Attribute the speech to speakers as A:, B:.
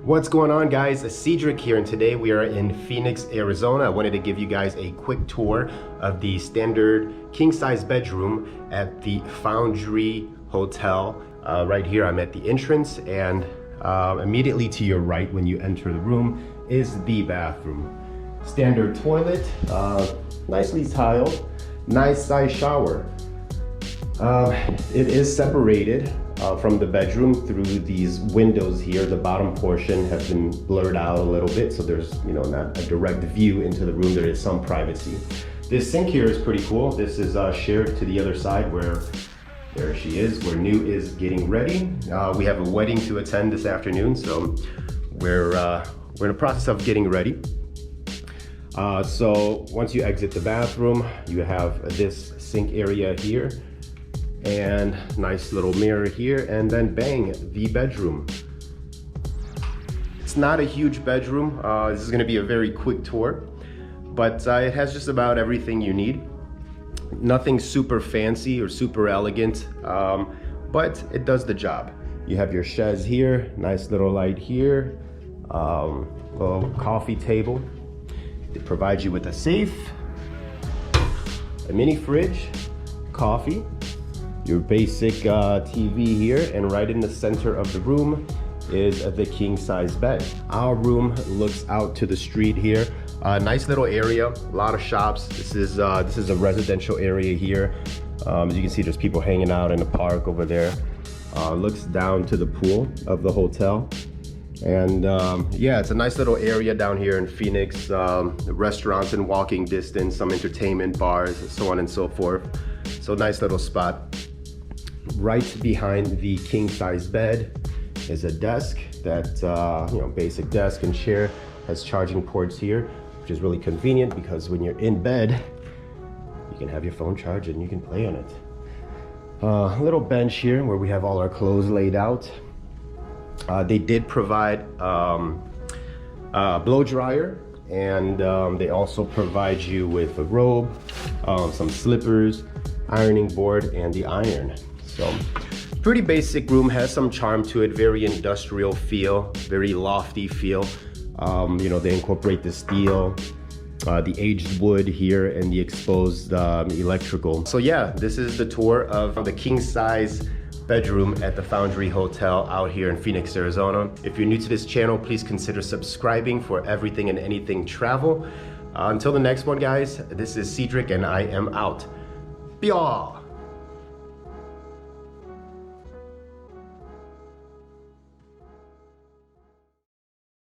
A: What's going on, guys? Cedric here, and today we are in Phoenix, Arizona. I wanted to give you guys a quick tour of the standard king-size bedroom at the Foundry Hotel. Right here, I'm at the entrance, and immediately to your right when you enter the room is the bathroom. Standard toilet, nicely tiled, nice size shower. It is separated from the bedroom through these windows here. The bottom portion has been blurred out a little bit, so there's not a direct view into the room. There is some privacy. This sink here is pretty cool. This is shared to the other side where there she is, where New is getting ready. We have a wedding to attend this afternoon, so we're in the process of getting ready. So once you exit the bathroom, you have this sink area here, and nice little mirror here, and then bang, the bedroom. It's not a huge bedroom. This is going to be a very quick tour, but it has just about everything you need. Nothing super fancy or super elegant, but it does the job. You have your chaise here, nice little light here, little coffee table. It provides you with a safe, a mini fridge, coffee, your basic TV here, and right in the center of the room is the king size bed. Our room looks out to the street here. Nice little area, a lot of shops. This is a residential area here. As you can see, there's people hanging out in the park over there. Looks down to the pool of the hotel. And yeah, it's a nice little area down here in Phoenix. Restaurants in walking distance, some entertainment, bars, so on and so forth. So nice little spot. Right behind the king size bed is a desk that, basic desk and chair, has charging ports here, which is really convenient because when you're in bed, you can have your phone charged and you can play on it. A little bench here where we have all our clothes laid out. They did provide a blow dryer, and they also provide you with a robe, some slippers, ironing board, and the iron. So pretty basic room, has some charm to it, very industrial feel, very lofty feel. They incorporate the steel, the aged wood here, and the exposed electrical. So yeah, this is the tour of the king size bedroom at the Foundry Hotel out here in Phoenix, Arizona. If you're new to this channel, please consider subscribing for everything and anything travel. Until the next one, guys, this is Cedric, and I am out. Bye.